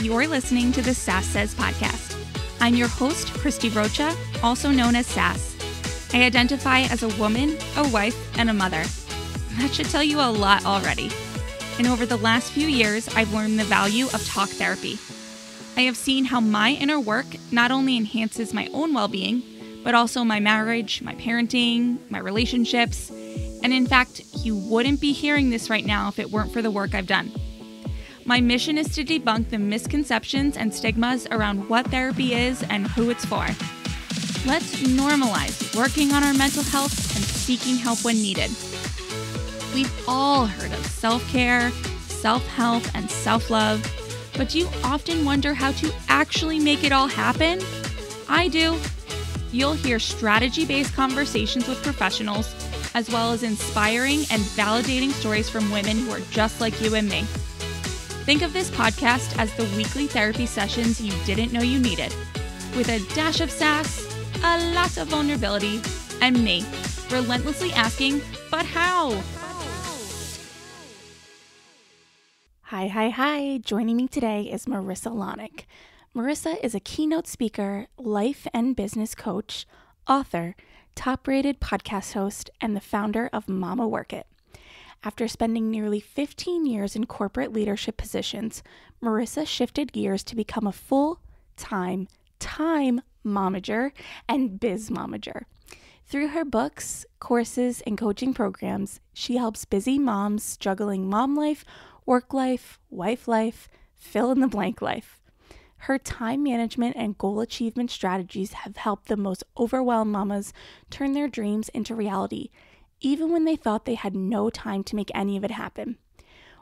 You're listening to the Sass Says podcast. I'm your host, Christy Rocha, also known as Sass. I identify as a woman, a wife, and a mother. That should tell you a lot already. And over the last few years, I've learned the value of talk therapy. I have seen how my inner work not only enhances my own well-being, but also my marriage, my parenting, my relationships. And in fact, you wouldn't be hearing this right now if it weren't for the work I've done. My mission is to debunk the misconceptions and stigmas around what therapy is and who it's for. Let's normalize working on our mental health and seeking help when needed. We've all heard of self-care, self-help, and self-love, but do you often wonder how to actually make it all happen? I do. You'll hear strategy-based conversations with professionals, as well as inspiring and validating stories from women who are just like you and me. Think of this podcast as the weekly therapy sessions you didn't know you needed, with a dash of sass, a lot of vulnerability, and me, relentlessly asking, but how? Hi. Joining me today is Marisa Lonic. Marisa is a keynote speaker, life and business coach, author, top-rated podcast host, and the founder of Mama Work It. After spending nearly 15 years in corporate leadership positions, Marisa shifted gears to become a full-time time momager and biz momager. Through her books, courses, and coaching programs, she helps busy moms juggling mom life, work life, wife life, fill in the blank life. Her time management and goal achievement strategies have helped the most overwhelmed mamas turn their dreams into reality, even when they thought they had no time to make any of it happen.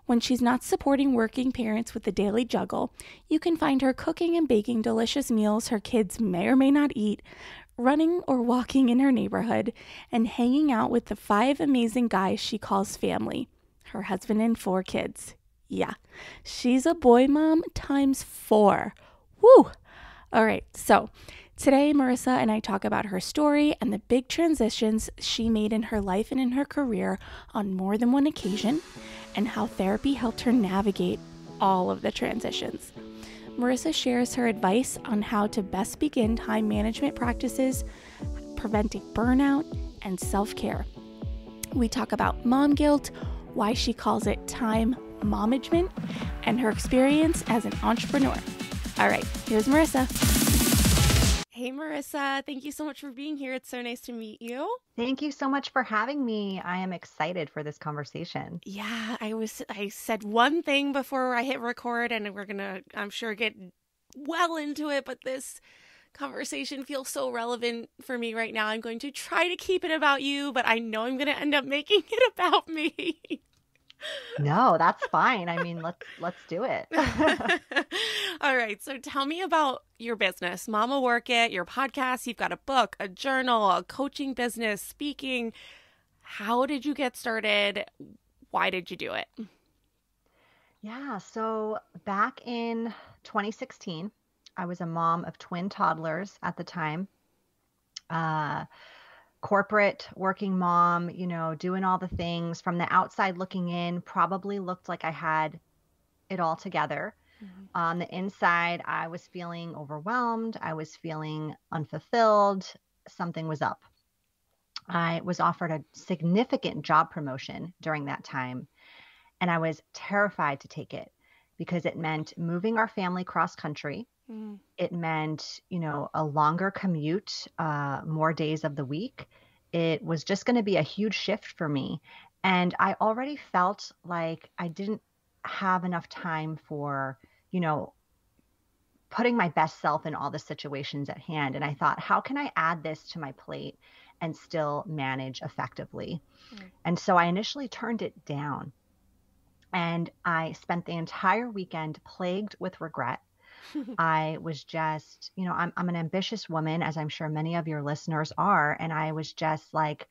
When she's not supporting working parents with the daily juggle, you can find her cooking and baking delicious meals her kids may or may not eat, running or walking in her neighborhood, and hanging out with the 5 amazing guys she calls family, her husband and 4 kids. Yeah, she's a boy mom times 4. Woo! All right, so today, Marisa and I talk about her story and the big transitions she made in her life and in her career on more than one occasion, and how therapy helped her navigate all of the transitions. Marisa shares her advice on how to best begin time management practices, preventing burnout, and self-care. We talk about mom guilt, why she calls it Time MOMagement, and her experience as an entrepreneur. All right, here's Marisa. Hey, Marisa, thank you so much for being here. It's so nice to meet you. Thank you so much for having me. I am excited for this conversation. Yeah, I said one thing before I hit record, and we're gonna, I'm sure, get well into it, but this conversation feels so relevant for me right now. I'm going to try to keep it about you, but I know I'm going to end up making it about me. No, that's fine. I mean, let's do it. All right. So tell me about your business, Mama Work It, your podcast. You've got a book, a journal, a coaching business, speaking. How did you get started? Why did you do it? Yeah. So back in 2016, I was a mom of twin toddlers at the time. Corporate working mom, doing all the things from the outside looking in, probably looked like I had it all together. Mm-hmm. On the inside, I was feeling overwhelmed. I was feeling unfulfilled. Something was up. I was offered a significant job promotion during that time, and I was terrified to take it because it meant moving our family cross country. Mm. It meant, a longer commute, more days of the week. It was just going to be a huge shift for me. And I already felt like I didn't have enough time for, putting my best self in all the situations at hand. And I thought, how can I add this to my plate and still manage effectively? Mm. And so I initially turned it down. And I spent the entire weekend plagued with regret. I was just, I'm an ambitious woman, as I'm sure many of your listeners are. And I was just like,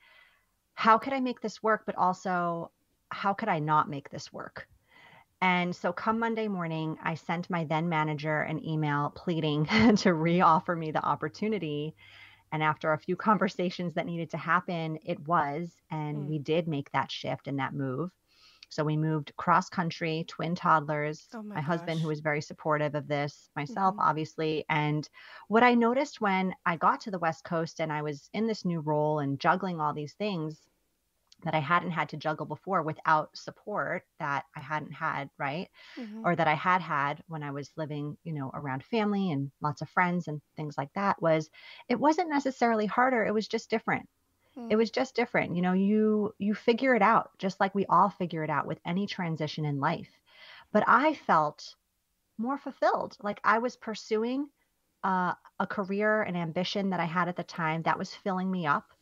how could I make this work? But also, how could I not make this work? And so come Monday morning, I sent my then manager an email pleading to re-offer me the opportunity. And after a few conversations that needed to happen, it was, and we did make that shift and that move. So we moved cross country, twin toddlers, Oh my my husband, who gosh. was very supportive of this, myself, Mm-hmm. obviously. And what I noticed when I got to the West Coast and I was in this new role and juggling all these things that I hadn't had to juggle before without support that I hadn't had, right? Mm-hmm. Or that I had had when I was living, around family and lots of friends and things like that, was it wasn't necessarily harder. It was just different. It was just different. You figure it out just like we all figure it out with any transition in life. But I felt more fulfilled. Like I was pursuing a career and ambition that I had at the time that was filling me up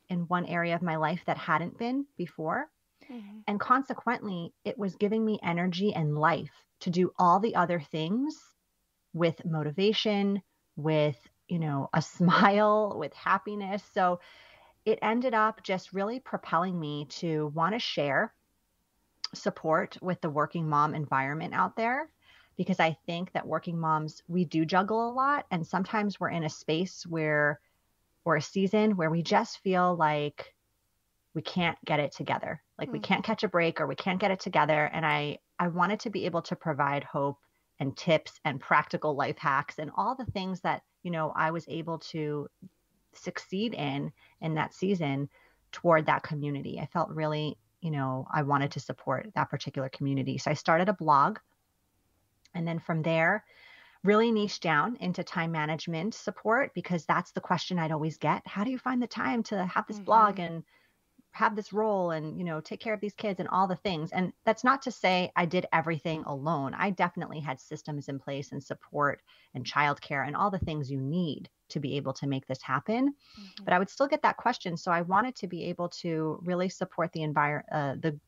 in one area of my life that hadn't been before. Mm-hmm. And consequently, it was giving me energy and life to do all the other things with motivation, with, a smile, with happiness. So it ended up just really propelling me to want to share support with the working mom environment out there. Because I think that working moms, we do juggle a lot. And sometimes we're in a space where, or a season where we just feel like we can't get it together. Like we can't catch a break or we can't get it together. And I wanted to be able to provide hope and tips and practical life hacks and all the things that, I was able to succeed in that season toward that community. I felt really, I wanted to support that particular community. So I started a blog. And then from there, really niche down into time management support, because that's the question I'd always get. How do you find the time to have this blog and have this role and, take care of these kids and all the things? And that's not to say I did everything alone. I definitely had systems in place and support and childcare and all the things you need to be able to make this happen. But I would still get that question. So I wanted to be able to really support the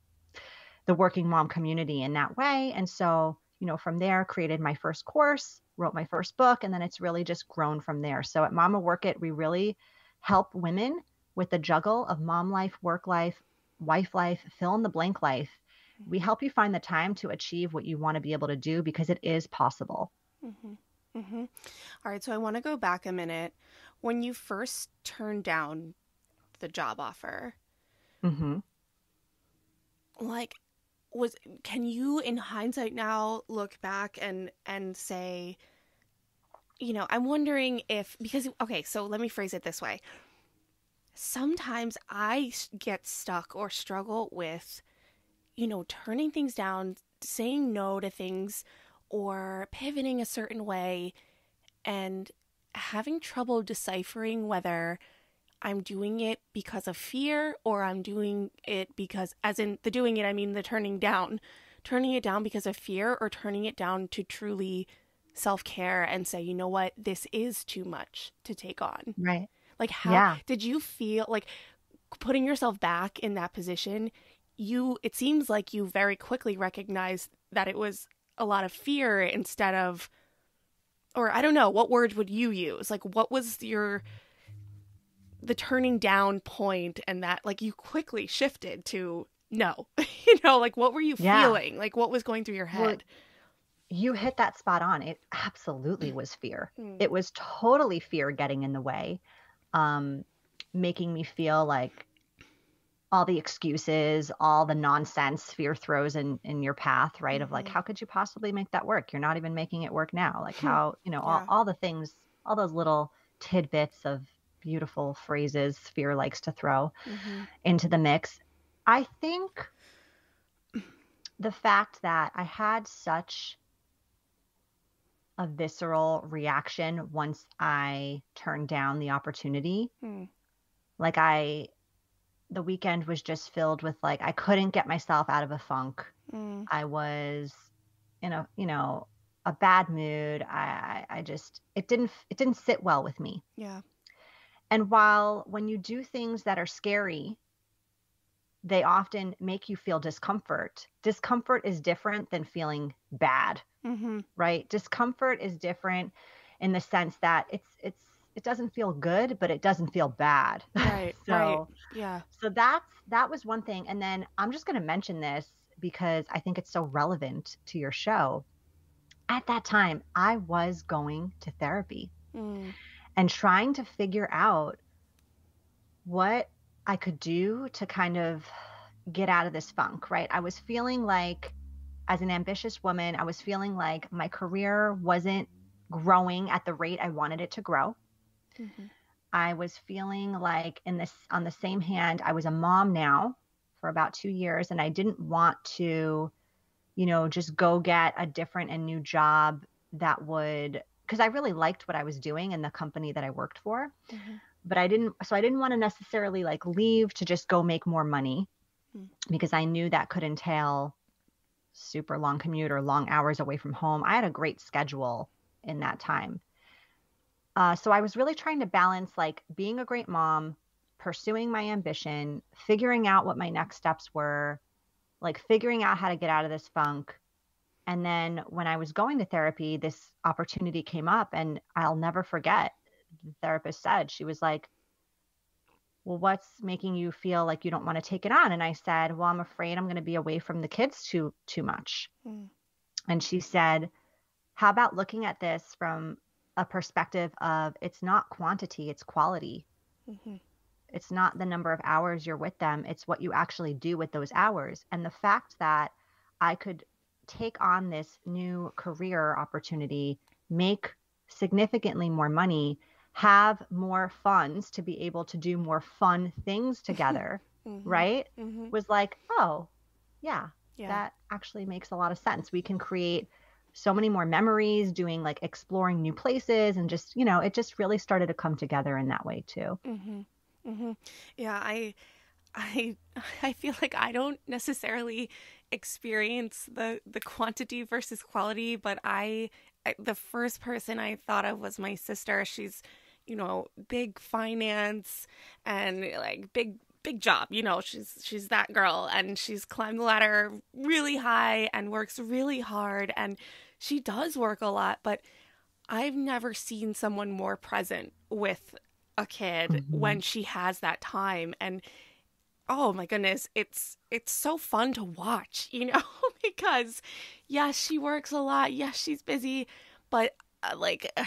working mom community in that way. And so, from there, created my first course, wrote my first book, and then it's really just grown from there. So at Mama Work It, we really help women with the juggle of mom life, work life, wife life, fill in the blank life. We help you find the time to achieve what you want to be able to do, because it is possible. Mm-hmm. Mm-hmm. All right. So I want to go back a minute. When you first turned down the job offer, Mm-hmm. like, can you in hindsight now look back and say, I'm wondering if, because, okay, so let me phrase it this way. Sometimes I get stuck or struggle with, turning things down, saying no to things, or pivoting a certain way, and having trouble deciphering whether I'm doing it because of fear or I'm doing it because, as in the doing it, I mean the turning it down because of fear, or turning it down to truly self-care and say, you know what, this is too much to take on. Right. Like, how Yeah. did you feel, like, putting yourself back in that position? It seems like you very quickly recognized that it was a lot of fear instead of, or I don't know, what word would you use? Like, what was the turning down point, and that, like, you quickly shifted to no, like, what were you feeling? Like, what was going through your head? Well, you hit that spot on. It absolutely was fear. It was totally fear getting in the way, making me feel like all the excuses, all the nonsense fear throws in your path, right? Of like, how could you possibly make that work? You're not even making it work now. Like how, all the things, all those little tidbits of beautiful phrases fear likes to throw into the mix. I think the fact that I had such a visceral reaction once I turned down the opportunity, like the weekend was just filled with, like, I couldn't get myself out of a funk. I was in a bad mood. I just, it didn't sit well with me. Yeah. And while when you do things that are scary, they often make you feel discomfort. Discomfort is different than feeling bad, right? Discomfort is different in the sense that it doesn't feel good, but it doesn't feel bad. Right. Right. Yeah. So that was one thing. And then I'm just going to mention this because I think it's so relevant to your show. At that time, I was going to therapy and trying to figure out what I could do to kind of, get out of this funk, right? I was feeling like, as an ambitious woman, I was feeling like my career wasn't growing at the rate I wanted it to grow. Mm-hmm. I was feeling like, on the same hand, I was a mom now for about 2 years, and I didn't want to, just go get a different and new job that would, because I really liked what I was doing in the company that I worked for, Mm-hmm. but I didn't want to necessarily like leave to just go make more money, because I knew that could entail super long commute or long hours away from home. I had a great schedule in that time. So I was really trying to balance like being a great mom, pursuing my ambition, figuring out what my next steps were, like figuring out how to get out of this funk. And then when I was going to therapy, this opportunity came up, and I'll never forget. The therapist said, she was like, well, what's making you feel like you don't want to take it on? And I said, well, I'm afraid I'm going to be away from the kids too much. Mm. And she said, how about looking at this from a perspective of, it's not quantity, it's quality. Mm-hmm. It's not the number of hours you're with them, it's what you actually do with those hours. And the fact that I could take on this new career opportunity, make significantly more money, have more funds to be able to do more fun things together, Mm-hmm. right? Mm-hmm. Was like, oh, yeah, Yeah. that actually makes a lot of sense. We can create so many more memories doing like exploring new places, and just, it just really started to come together in that way too. Mm-hmm. Mm-hmm. Yeah, I I feel like I don't necessarily experience the quantity versus quality, but the first person I thought of was my sister. She's, big finance and like big job. She's that girl, and she's climbed the ladder really high and works really hard, and she does work a lot, but I've never seen someone more present with a kid when she has that time. And oh my goodness, it's so fun to watch, because yes, she works a lot, yes, she's busy, but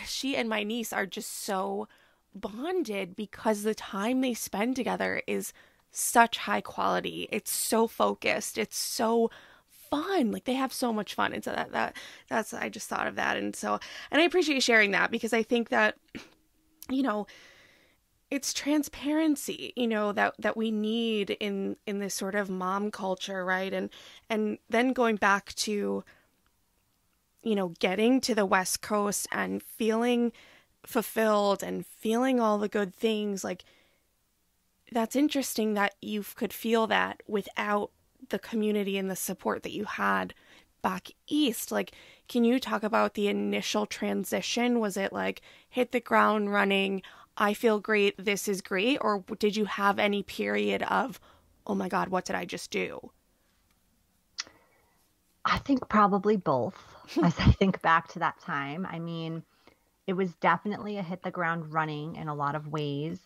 she and my niece are just so bonded because the time they spend together is such high quality. It's so focused. It's so fun. Like they have so much fun. And so that's I just thought of that. And I appreciate you sharing that, because I think that, it's transparency, that we need in this sort of mom culture, right? And then going back to, getting to the West Coast and feeling fulfilled and feeling all the good things, like that's interesting that you could feel that without the community and the support that you had back east. Like, can you talk about the initial transition? Was it like hit the ground running, I feel great, this is great? Or did you have any period of, oh my God, what did I just do? I think probably both. As I think back to that time, I mean, it was definitely a hit the ground running in a lot of ways,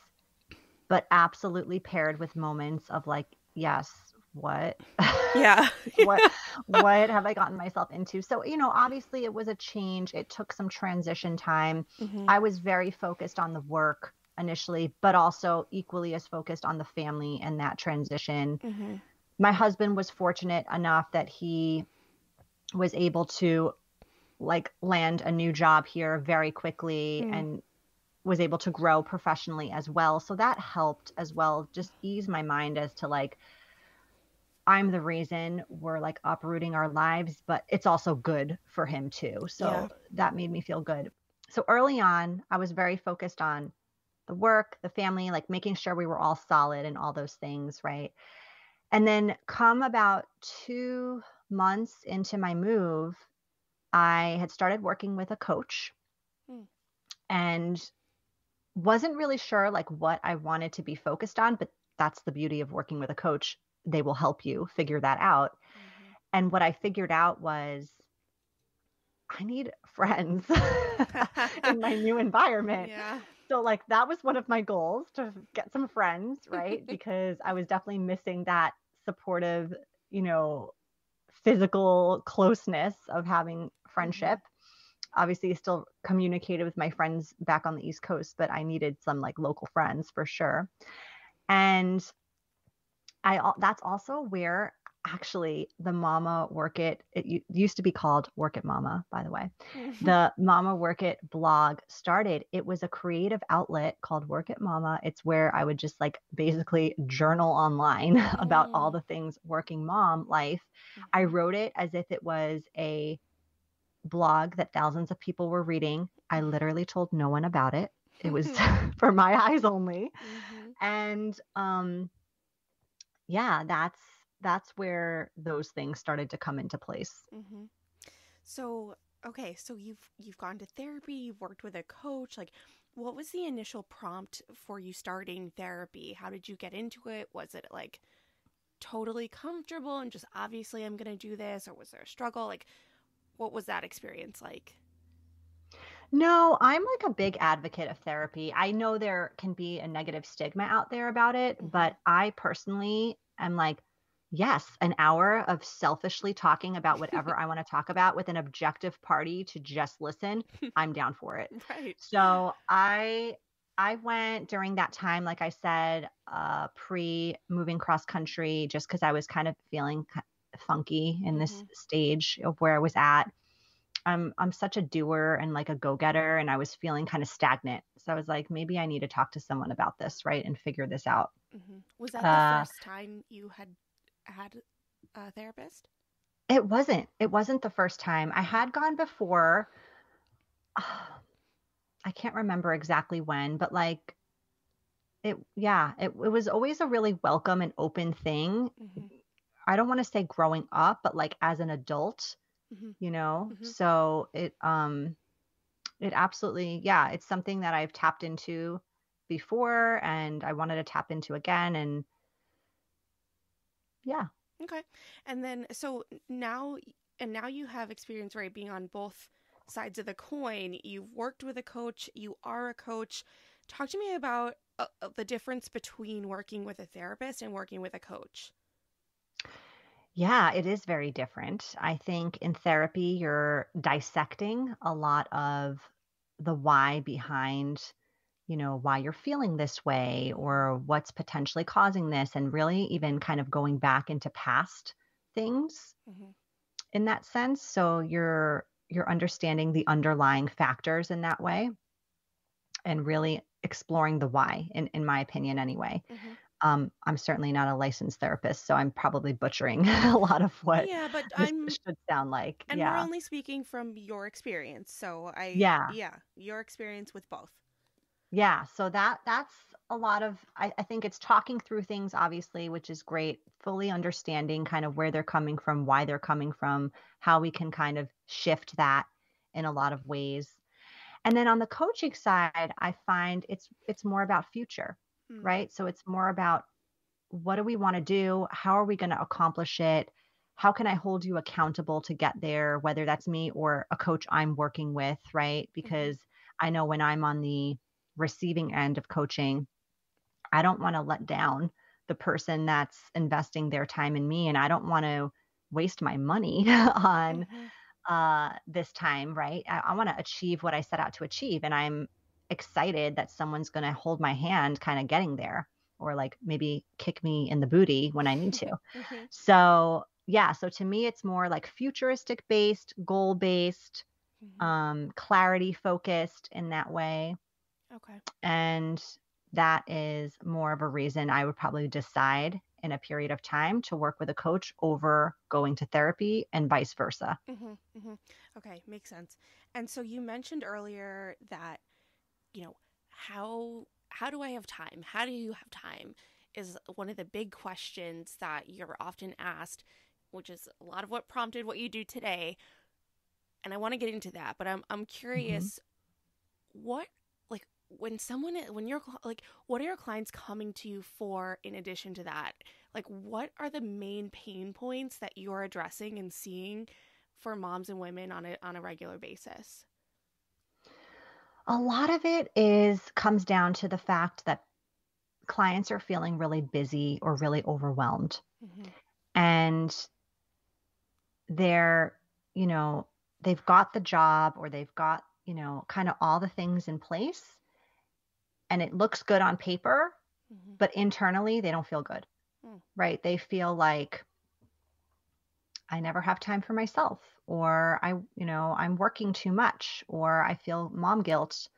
but absolutely paired with moments of like, yes, what? Yeah. what have I gotten myself into? So, obviously it was a change. It took some transition time. Mm-hmm. I was very focused on the work initially, but also equally as focused on the family and that transition. Mm-hmm. My husband was fortunate enough that he was able to like land a new job here very quickly and was able to grow professionally as well. So that helped as well, just ease my mind as to like, I'm the reason we're like uprooting our lives, but it's also good for him too. So that made me feel good. So early on, I was very focused on the work, the family, like making sure we were all solid and all those things, right? And then come about 2 months into my move, I had started working with a coach and wasn't really sure like what I wanted to be focused on, but that's the beauty of working with a coach. They will help you figure that out. Mm-hmm. And what I figured out was I need friends in my new environment. Yeah. So like that was one of my goals, to get some friends, right? Because I was definitely missing that supportive, physical closeness of having friendship. Mm-hmm. Obviously, I still communicated with my friends back on the East Coast, but I needed some like local friends for sure. And that's also where actually the Mama Work It used to be called Work It Mama, by the way. The Mama Work It blog started. It was a creative outlet called Work It Mama. It's where I would just like basically journal online about all the things working mom life. I wrote it as if it was a blog that thousands of people were reading. I literally told no one about it. It was for my eyes only. And yeah, that's where those things started to come into place. So, okay, so you've gone to therapy, you've worked with a coach. Like, what was the initial prompt for you starting therapy? How did you get into it? Was it like totally comfortable and just obviously I'm going to do this, or was there a struggle? Like, what was that experience like? No, I'm like a big advocate of therapy. I know there can be a negative stigma out there about it, but I personally am like, yes, an hour of selfishly talking about whatever I want to talk about with an objective party to just listen, I'm down for it. Right. So I went during that time, like I said, pre moving cross country, just because I was kind of feeling funky in this stage of where I was at. I'm such a doer and like a go-getter, and I was feeling kind of stagnant. So I was like, maybe I need to talk to someone about this, right? And figure this out. Was that the first time you had a therapist? It wasn't. It wasn't the first time. I had gone before. I can't remember exactly when, but like it was always a really welcome and open thing. I don't want to say growing up, but like as an adult, So it absolutely, yeah, it's something that I've tapped into before and I wanted to tap into again. And yeah. Okay. And then, so now, now you have experience, right, being on both sides of the coin. You've worked with a coach, you are a coach. Talk to me about the difference between working with a therapist and working with a coach. Yeah, it is very different. I think in therapy, you're dissecting a lot of the why behind, why you're feeling this way or what's potentially causing this, and really even kind of going back into past things in that sense. So you're understanding the underlying factors in that way and really exploring the why, in my opinion, anyway. I'm certainly not a licensed therapist, so I'm probably butchering a lot of what Yeah, but this should sound like. and we're Yeah. only speaking from your experience. So Yeah. yeah, your experience with both. Yeah. So that's a lot of, I think it's talking through things, obviously, which is great, fully understanding kind of where they're coming from, why they're coming from, how we can kind of shift that in a lot of ways. And then on the coaching side, I find it's more about future, right? So it's more about what do we want to do? How are we going to accomplish it? How can I hold you accountable to get there, whether that's me or a coach I'm working with, right? Because I know when I'm on the receiving end of coaching, I don't want to let down the person that's investing their time in me. And I don't want to waste my money on this time, right? I want to achieve what I set out to achieve. And I'm excited that someone's going to hold my hand kind of getting there, or like maybe kick me in the booty when I need to. So yeah, so to me, it's more like futuristic based, goal based, clarity focused in that way. Okay. And that is more of a reason I would probably decide in a period of time to work with a coach over going to therapy and vice versa. Okay, makes sense. And so you mentioned earlier that, how do I have time? How do you have time? Is one of the big questions that you're often asked, which is a lot of what prompted what you do today. And I want to get into that, but I'm curious, what, like, when you're like, what are your clients coming to you for in addition to that? Like, what are the main pain points that you're addressing and seeing for moms and women on a regular basis? A lot of it comes down to the fact that clients are feeling really busy or really overwhelmed. And they're, they've got the job, or they've got, kind of all the things in place, and it looks good on paper, but internally they don't feel good. right? They feel like I never have time for myself, or I'm working too much, or I feel mom guilt,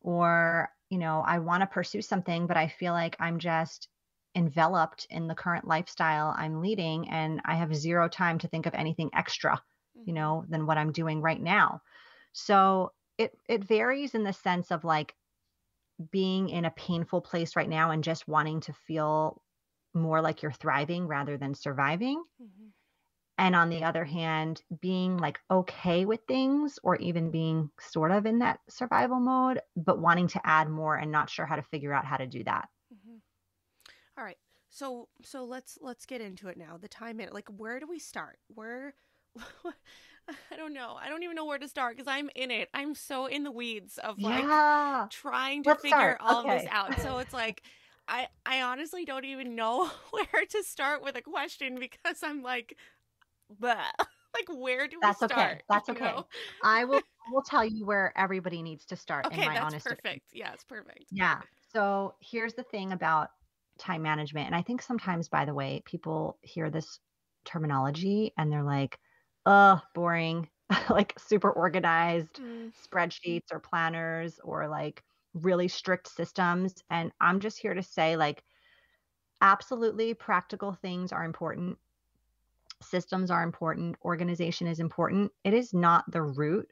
or, I want to pursue something, but I feel like I'm just enveloped in the current lifestyle I'm leading and I have zero time to think of anything extra, than what I'm doing right now. So it varies in the sense of like being in a painful place right now and just wanting to feel more like you're thriving rather than surviving. And on the other hand, being like okay with things or even being sort of in that survival mode, but wanting to add more and not sure how to figure out how to do that. All right. So let's get into it now. The time in, like, where do we start? Where I don't know. I don't even know where to start because I'm in it. I'm so in the weeds of like Yeah. trying to Let's figure start. all of this Okay. out. So it's like I honestly don't even know where to start with a question because I'm like, bleh. Like, where do we That's okay. start? That's You okay. know? I will tell you where everybody needs to start, in Okay, my that's honest opinion. perfect. Yeah, it's perfect. Yeah. So here's the thing about time management. And I think sometimes, by the way, people hear this terminology and they're like, boring, like super organized Mm, spreadsheets or planners or like really strict systems. And I'm just here to say, like, absolutely practical things are important. Systems are important. Organization is important. It is not the root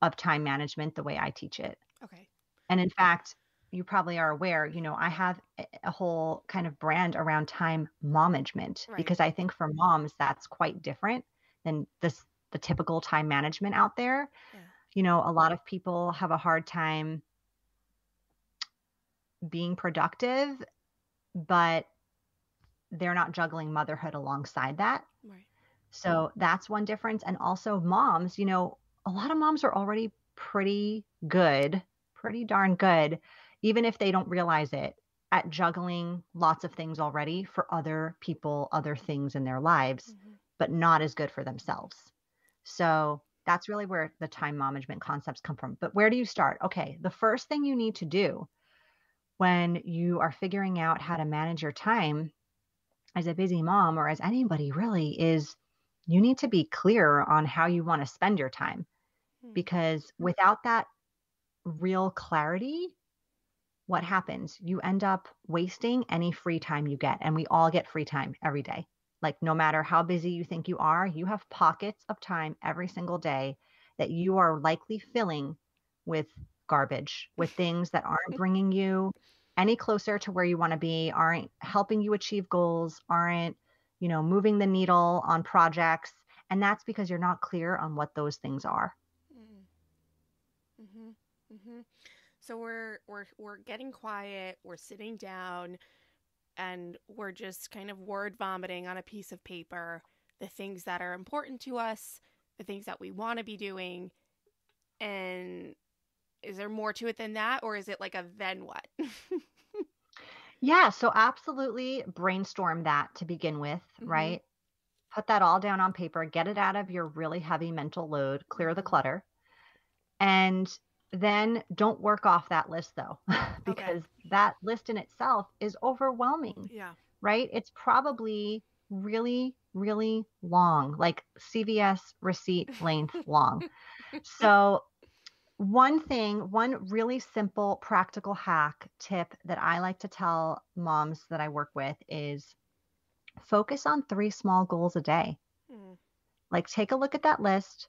of time management the way I teach it. okay. And in fact, you probably are aware, I have a whole kind of brand around time momagement Right. because I think for moms, that's quite different than the typical time management out there. Yeah. A lot of people have a hard time being productive, but they're not juggling motherhood alongside that. Right. So that's one difference. And also moms, a lot of moms are already pretty good, pretty darn good, even if they don't realize it, at juggling lots of things already for other people, other things in their lives, but not as good for themselves. So that's really where the time management concepts come from. But where do you start? Okay, the first thing you need to do when you are figuring out how to manage your time as a busy mom or as anybody really is you need to be clear on how you want to spend your time, because without that real clarity, what happens? You end up wasting any free time you get. And we all get free time every day. Like, no matter how busy you think you are, you have pockets of time every single day that you are likely filling with garbage, with things that aren't bringing you any closer to where you want to be, aren't helping you achieve goals, aren't, moving the needle on projects. And that's because you're not clear on what those things are. Mm-hmm. Mm-hmm. So we're getting quiet, we're sitting down, and we're just kind of word vomiting on a piece of paper the things that are important to us, the things that we want to be doing. And is there more to it than that, or is it like a then what? Yeah, so absolutely brainstorm that to begin with, Mm-hmm. right? Put that all down on paper, get it out of your really heavy mental load, clear the Mm-hmm. clutter. And then don't work off that list though, Okay. because that list in itself is overwhelming, Yeah. right? It's probably really, really long, like CVS receipt length long. So, one really simple practical hack tip that I like to tell moms that I work with is focus on three small goals a day. Mm. Like, take a look at that list,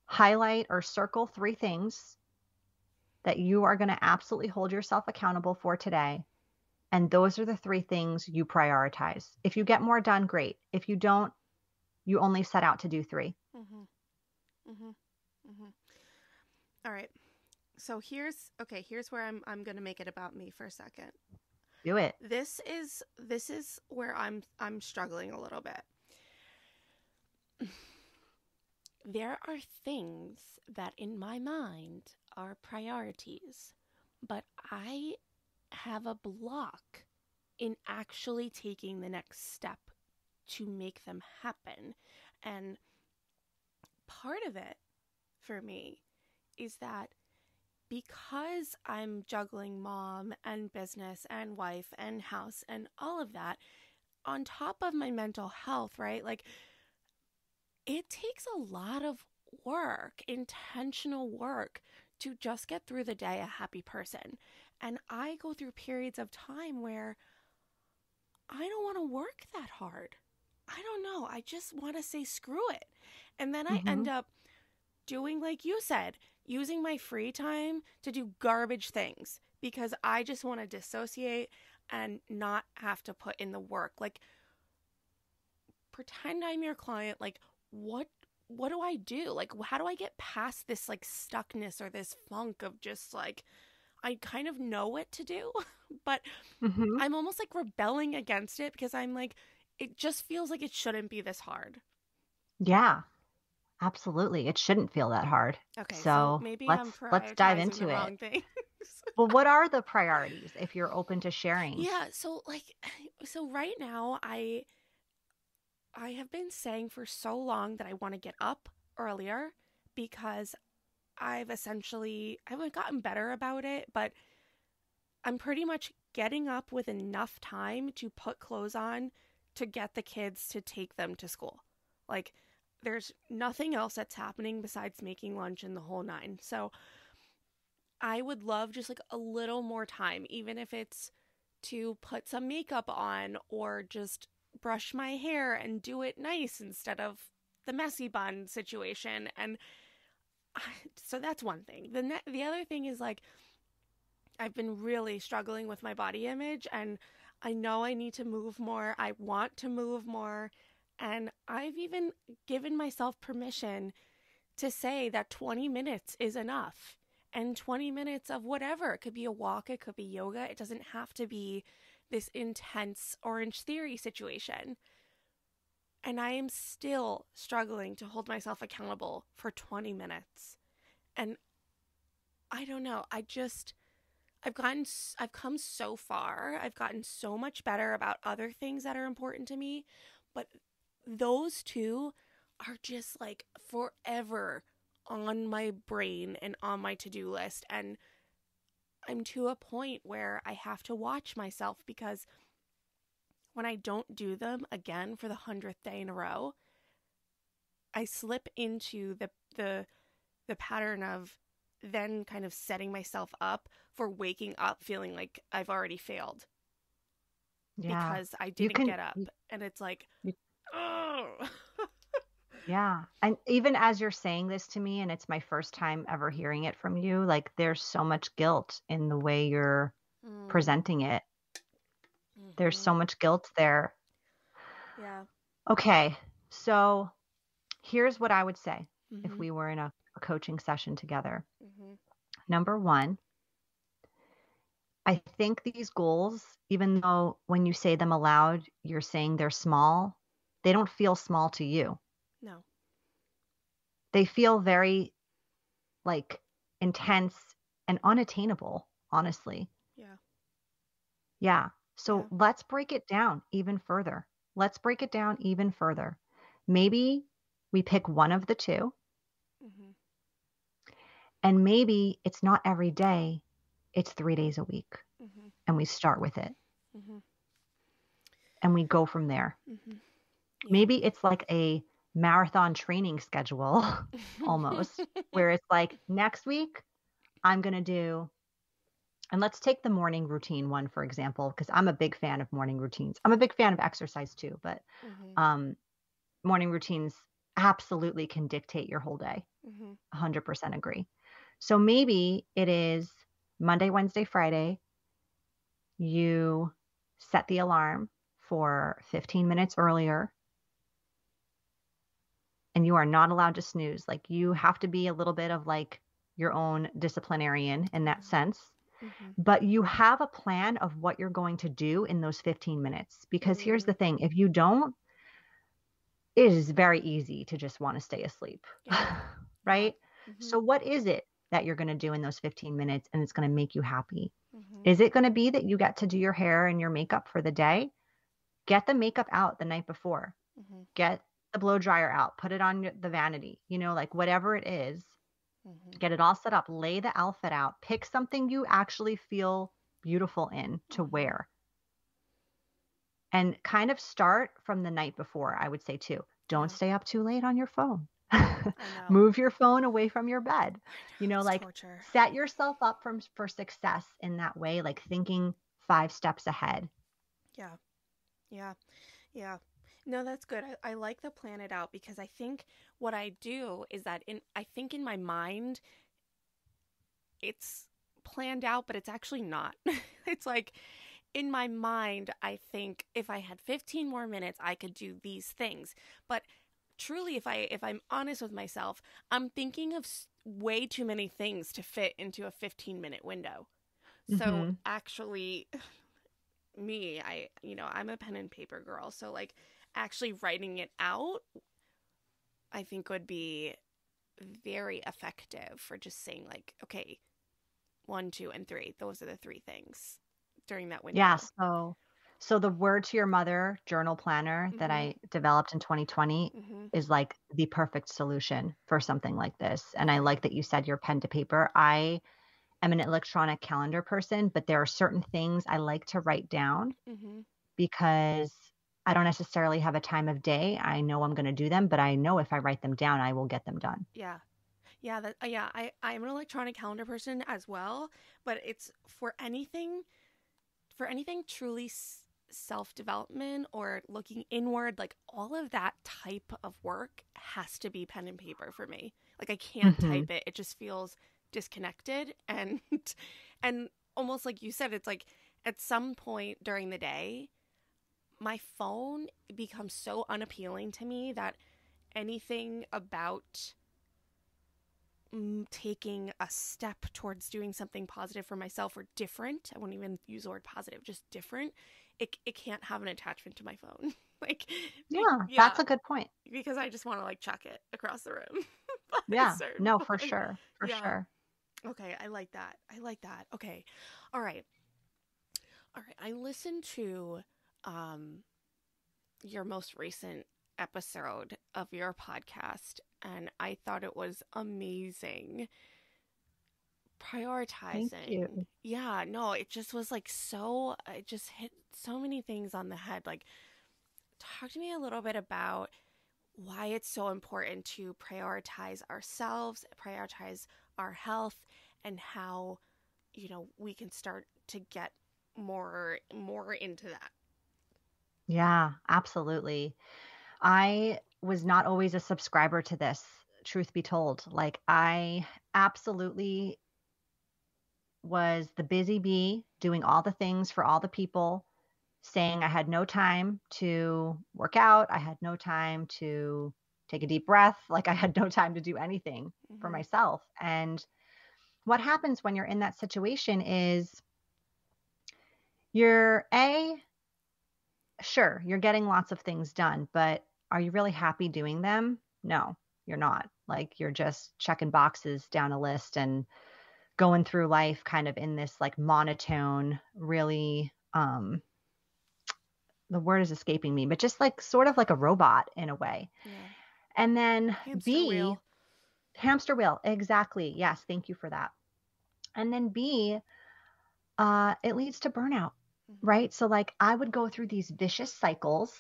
highlight or circle three things that you are going to absolutely hold yourself accountable for today. And those are the three things you prioritize. If you get more done, great. If you don't, you only set out to do three. Mm-hmm. Mm-hmm. Mm-hmm. All right. So here's where I'm gonna make it about me for a second. Do it. This is where I'm struggling a little bit. There are things that in my mind are priorities, but I have a block in actually taking the next step to make them happen. And part of it for me is that because I'm juggling mom and business and wife and house and all of that, on top of my mental health, right? Like, it takes a lot of work, intentional work, to just get through the day a happy person. And I go through periods of time where I don't want to work that hard. I don't know. I just want to say screw it. And then I end up doing, like you said, using my free time to do garbage things because I just want to dissociate and not have to put in the work. Like, pretend I'm your client. Like, what do I do? Like, how do I get past this, like, stuckness or this funk of just, like, I kind of know what to do, but I'm almost, like, rebelling against it because I'm like, it just feels like it shouldn't be this hard. Yeah, absolutely. It shouldn't feel that hard. Okay, so So maybe I'm let's dive prioritizing into the it. wrong thing. Well, what are the priorities if you're open to sharing? Yeah, so right now I have been saying for so long that I want to get up earlier because I haven't gotten better about it, but I'm pretty much getting up with enough time to put clothes on to get the kids to take them to school. Like, there's nothing else that's happening besides making lunch and the whole nine. So I would love just like a little more time, even if it's to put some makeup on or just brush my hair and do it nice instead of the messy bun situation. And so that's one thing. The other thing is, like, I've been really struggling with my body image, and I know I need to move more. I want to move more. And I've even given myself permission to say that 20 minutes is enough. And 20 minutes of whatever. It could be a walk, it could be yoga. It doesn't have to be this intense Orange Theory situation. And I am still struggling to hold myself accountable for 20 minutes. And I don't know. I've come so far. I've gotten so much better about other things that are important to me. But those two are just like forever on my brain and on my to-do list. And I'm to a point where I have to watch myself because when I don't do them again for the 100th day in a row, I slip into the pattern of then kind of setting myself up for waking up feeling like I've already failed. Yeah. Because I didn't get up. And it's like, oh. Yeah. And even as you're saying this to me, and it's my first time ever hearing it from you, like there's so much guilt in the way you're presenting it. There's so much guilt there. Yeah. Okay. So here's what I would say if we were in a coaching session together. Number one, I think these goals, even though when you say them aloud, you're saying they're small, they don't feel small to you. No. They feel very like intense and unattainable, honestly. Yeah. Yeah. So let's break it down even further. Maybe we pick one of the two. And maybe it's not every day, it's 3 days a week. And we start with it. And we go from there. Yeah. Maybe it's like a marathon training schedule almost, where it's like next week I'm going to do, and let's take the morning routine one, for example, because I'm a big fan of morning routines. I'm a big fan of exercise too, but morning routines absolutely can dictate your whole day. 100% agree. So maybe it is Monday, Wednesday, Friday. You set the alarm for 15 minutes earlier. And you are not allowed to snooze. Like, you have to be a little bit of like your own disciplinarian in that sense. But you have a plan of what you're going to do in those 15 minutes. Because here's the thing. If you don't, it is very easy to just want to stay asleep. Yeah. Right? So what is it that you're going to do in those 15 minutes and it's going to make you happy? Is it going to be that you get to do your hair and your makeup for the day? Get the makeup out the night before. Get the blow dryer out, put it on the vanity, like whatever it is, get it all set up, lay the outfit out, pick something you actually feel beautiful in to wear. And kind of start from the night before, I would say too. Don't Yeah. stay up too late on your phone. I know. Move your phone away from your bed. I know. It's Like torture. set yourself up for success in that way, like thinking 5 steps ahead. Yeah. Yeah. Yeah. No, that's good. I like the plan it out, because I think what I do is that I think in my mind it's planned out, but it's actually not. It's like in my mind, I think if I had 15 more minutes, I could do these things. But truly, if I'm honest with myself, I'm thinking of way too many things to fit into a 15-minute window. So Mhm. actually, I'm a pen and paper girl. So like actually writing it out, I think would be very effective for just saying like, okay, 1, 2, and 3. Those are the 3 things during that window. Yeah, so the Word to Your Mother journal planner that Mm-hmm. I developed in 2020 Mm-hmm. is like the perfect solution for something like this. And I Okay. like that you said your pen to paper. I am an electronic calendar person, but there are certain things I like to write down Mm-hmm. because I don't necessarily have a time of day. I know I'm going to do them, but I know if I write them down, I will get them done. Yeah. Yeah, I'm an electronic calendar person as well, but it's for anything truly self-development or looking inward, like all of that type of work has to be pen and paper for me. Like I can't Hmm. type it. It just feels disconnected and and almost like you said, it's like at some point during the day, my phone becomes so unappealing to me that anything about taking a step towards doing something positive for myself or different, I won't even use the word positive, just different, it can't have an attachment to my phone. Like, Yeah, yeah, that's a good point. because I just want to like chuck it across the room by a Yeah, certain no, for point. sure. For Yeah. sure. Okay, I like that. I like that. Okay. All right. All right. I listened to um your most recent episode of your podcast, and I thought it was amazing. Thank Prioritizing. you. Yeah, no, it just was like it just hit so many things on the head. Like, talk to me a little bit about why it's so important to prioritize ourselves, prioritize our health, and how, we can start to get more into that. Yeah, absolutely. I was not always a subscriber to this, truth be told. Like, I absolutely was the busy bee doing all the things for all the people, saying I had no time to work out. I had no time to take a deep breath. Like, I had no time to do anything for Mm-hmm. myself. And what happens when you're in that situation is you're sure, you're getting lots of things done, but are you really happy doing them? No, you're not. Like, you're just checking boxes down a list and going through life kind of in this like monotone, really, the word is escaping me, but just like sort of like a robot in a way. Yeah. And then Hamster B, wheel. hamster wheel. Exactly. Yes. Thank you for that. And then B, it leads to burnout, Mm-hmm. right? So like I would go through these vicious cycles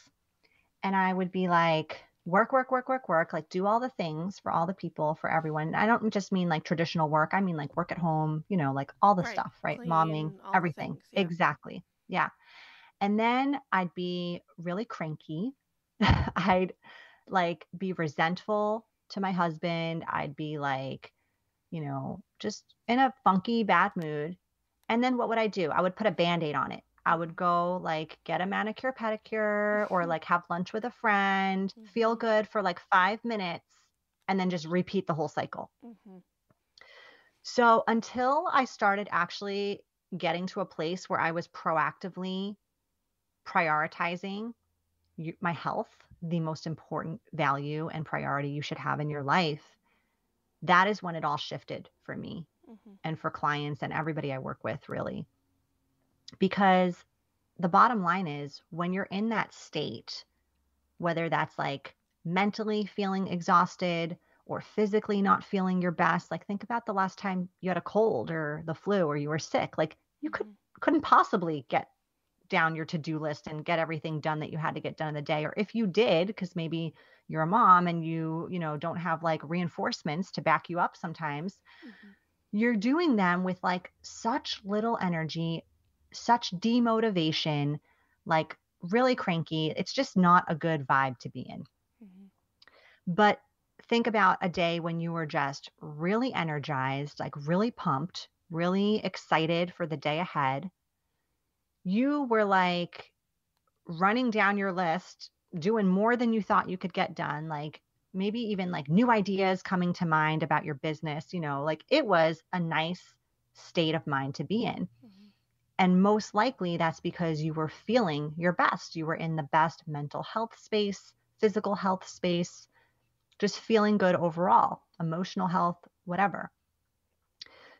and I would be like, work, work, work, work, work, like do all the things for all the people, for everyone. I don't just mean like traditional work. I mean like work at home, like all the Right. stuff, right? Momming, Clean, all the everything. things. Yeah. Exactly. Yeah. And then I'd be really cranky. I'd like be resentful to my husband. I'd be like, just in a funky, bad mood. And then what would I do? I would put a band-aid on it. I would go like get a manicure, pedicure, or Mm-hmm. like have lunch with a friend, feel Mm-hmm. good for like 5 minutes, and then just repeat the whole cycle. Mm-hmm. So until I started actually getting to a place where I was proactively prioritizing my health, the most important value and priority you should have in your life, that is when it all shifted for me Mm-hmm. and for clients and everybody I work with, really. Because the bottom line is when you're in that state, whether that's like mentally feeling exhausted or physically not feeling your best, like think about the last time you had a cold or the flu or you were sick, like you Mm-hmm. couldn't possibly get down your to-do list and get everything done that you had to get done in the day. Or if you did, because maybe you're a mom and you know, don't have like reinforcements to back you up sometimes, you're doing them with like such little energy, such demotivation, like really cranky. It's just not a good vibe to be in. But think about a day when you were just really energized, like really pumped, really excited for the day ahead. You were like running down your list, doing more than you thought you could get done, like maybe even like new ideas coming to mind about your business, you know, like it was a nice state of mind to be in. And most likely that's because you were feeling your best. You were in the best mental health space, physical health space, just feeling good overall, emotional health, whatever.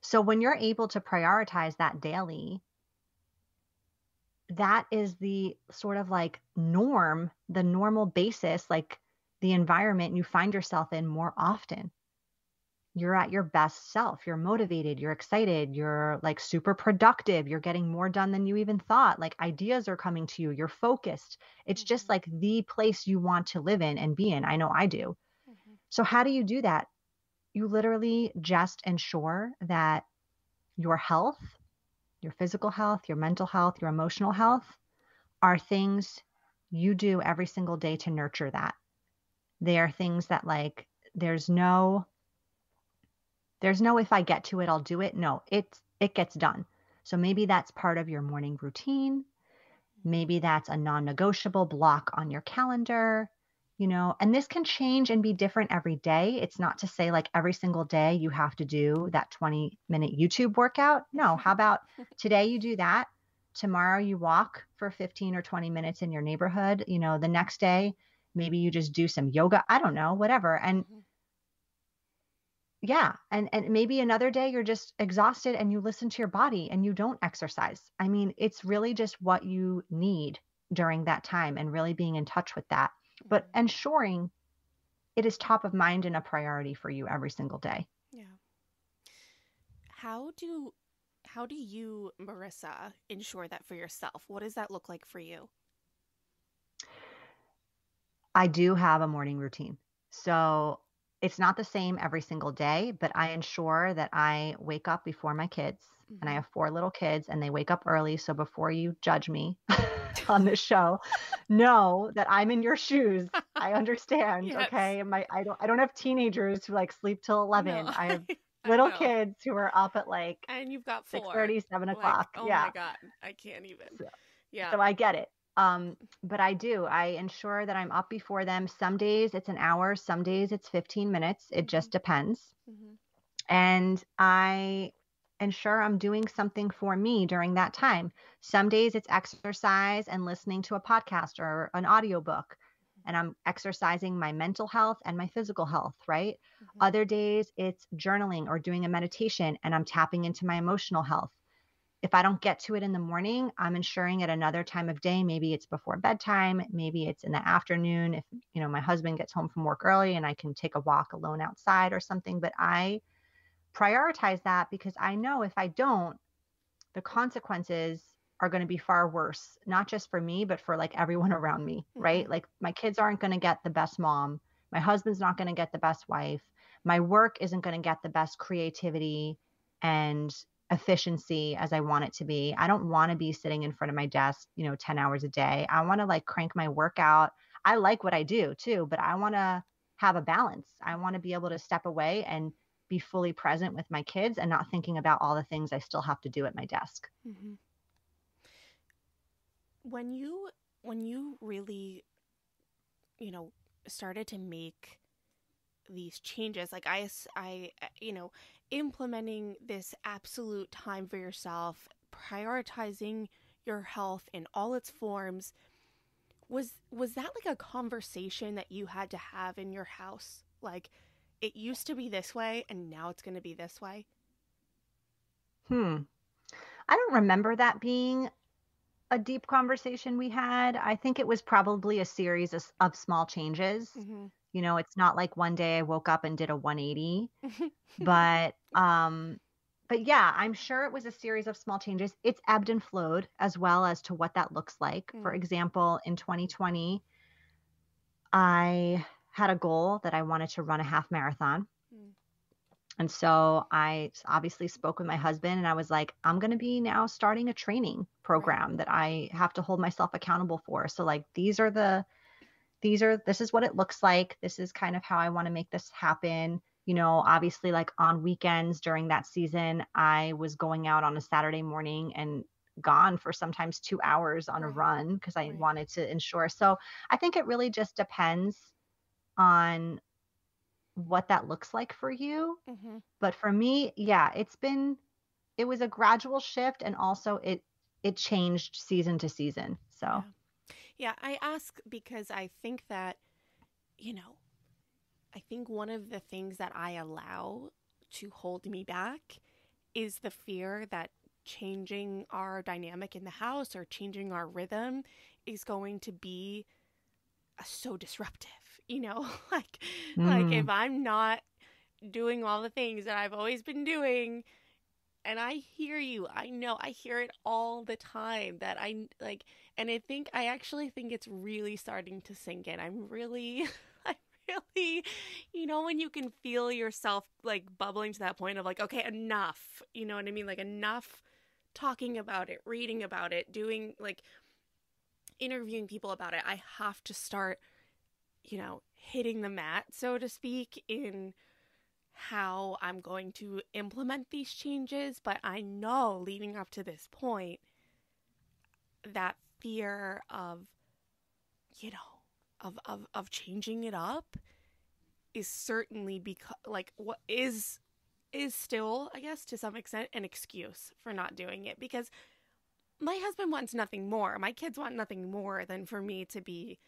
So when you're able to prioritize that daily, that is the sort of like norm, the normal basis, like the environment you find yourself in more often. You're at your best self. You're motivated. You're excited. You're like super productive. You're getting more done than you even thought. Like ideas are coming to you. You're focused. It's just like the place you want to live in and be in. I know I do. So how do you do that? You literally just ensure that your health, your physical health, your mental health, your emotional health are things you do every single day to nurture that. They are things that like, there's no, if I get to it, I'll do it. No, it gets done. So maybe that's part of your morning routine. Maybe that's a non-negotiable block on your calendar, you know, and this can change and be different every day. It's not to say like every single day you have to do that 20-minute YouTube workout. No, how about today you do that? Tomorrow you walk for 15 or 20 minutes in your neighborhood. You know, the next day, maybe you just do some yoga. I don't know, whatever. And yeah. And maybe another day you're just exhausted and you listen to your body and you don't exercise. I mean, it's really just what you need during that time and really being in touch with that, but ensuring it is top of mind and a priority for you every single day. Yeah. How do you, Marisa, ensure that for yourself? What does that look like for you? I do have a morning routine. So it's not the same every single day, but I ensure that I wake up before my kids. And I have 4 little kids and they wake up early. So before you judge me on this show, know that I'm in your shoes. I understand. Yes. Okay. I don't have teenagers who like sleep till 11. No, I have little kids who are up at like, and you've got 4. 6:30, 7 o'clock. Oh yeah. my God. I can't even. So I get it. But I ensure that I'm up before them. Some days it's an hour, some days it's 15 minutes. It just depends. And I ensure I'm doing something for me during that time. Some days it's exercise and listening to a podcast or an audiobook, and I'm exercising my mental health and my physical health, right? Other days it's journaling or doing a meditation and I'm tapping into my emotional health. If I don't get to it in the morning, I'm ensuring at another time of day, maybe it's before bedtime, maybe it's in the afternoon. If, you know, my husband gets home from work early and I can take a walk alone outside or something, but I prioritize that because I know if I don't, the consequences are going to be far worse, not just for me, but for like everyone around me, right? Like my kids aren't going to get the best mom. My husband's not going to get the best wife. My work isn't going to get the best creativity and efficiency as I want it to be. I don't want to be sitting in front of my desk, 10 hours a day. I want to like crank my work out. I like what I do too, but I want to have a balance. I want to be able to step away and be fully present with my kids and not thinking about all the things I still have to do at my desk. When you really, started to make these changes, like I implementing this absolute time for yourself, prioritizing your health in all its forms, was that like a conversation that you had to have in your house? Like, it used to be this way and now it's going to be this way? I don't remember that being a deep conversation we had. I think it was probably a series of small changes. It's not like one day I woke up and did a 180, but but yeah, I'm sure it was a series of small changes. It's ebbed and flowed as well as to what that looks like. For example, in 2020, I had a goal that I wanted to run a half marathon. And so I obviously spoke with my husband and I was like, I'm going to be now starting a training program that I have to hold myself accountable for. So like, this is what it looks like. This is kind of how I want to make this happen. You know, obviously like on weekends during that season, I was going out on a Saturday morning and gone for sometimes 2 hours on a run because I wanted to ensure. So I think it really just depends on what that looks like for you. But for me, yeah, it was a gradual shift, and also it changed season to season. So yeah, I ask because I think that, you know, I think one of the things that I allow to hold me back is the fear that changing our dynamic in the house or changing our rhythm is going to be so disruptive, you know, like if I'm not doing all the things that I've always been doing. And I hear you. I know. I hear it all the time that I like. And I actually think it's really starting to sink in. I'm really, you know, when you can feel yourself like bubbling to that point of like, okay, enough. You know what I mean? Like enough talking about it, reading about it, doing like interviewing people about it. I have to start, you know, hitting the mat, so to speak, in how I'm going to implement these changes. But I know leading up to this point, that fear of, you know, of changing it up is certainly like what is still, I guess, to some extent, an excuse for not doing it, because my husband wants nothing more. My kids want nothing more than for me to be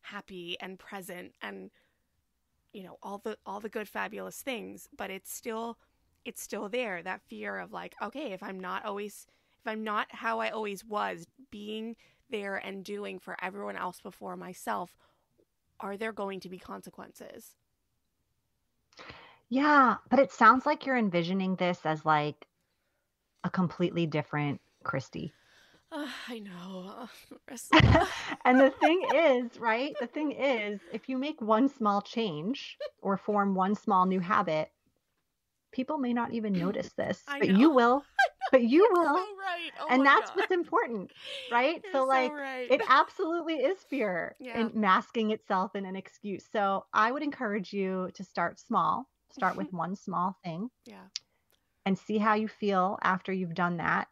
happy and present and, you know, all the good, fabulous things. But it's still there, that fear of like, okay, if I'm not how I always was, being there and doing for everyone else before myself, are there going to be consequences? yeah, but it sounds like you're envisioning this as like a completely different Christy. I know. And the thing is, right? The thing is, if you make one small change or form one small new habit, people may not even notice this, but you will. But you will. So right. Oh, and that's God. what's important, right? You're so like right. It absolutely is fear Yeah. masking itself in an excuse. So I would encourage you to start small. Start with one small thing. Yeah. And see how you feel after you've done that.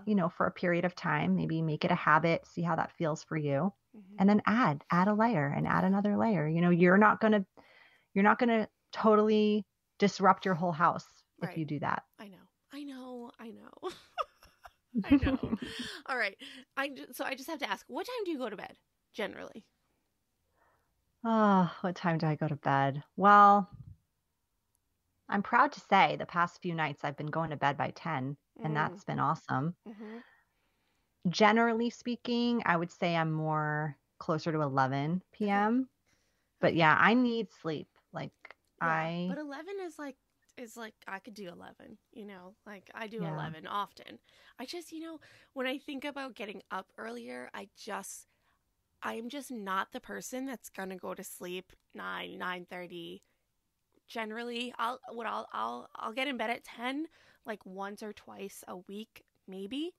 You know, for a period of time, maybe make it a habit, see how that feels for you. And then add a layer and add another layer. You know, you're not going to totally disrupt your whole house if you do that. I know. I know. All right. So I just have to ask, what time do you go to bed generally? Oh, what time do I go to bed? Well, I'm proud to say the past few nights I've been going to bed by 10, and that's been awesome. Generally speaking, I would say I'm more closer to 11 p.m. But yeah, I need sleep. Like but 11 is like I could do 11, you know, like I do 11 often. I just, you know, when I think about getting up earlier, I'm just not the person that's going to go to sleep 9:30. Generally, I'll get in bed at 10, like once or twice a week, maybe.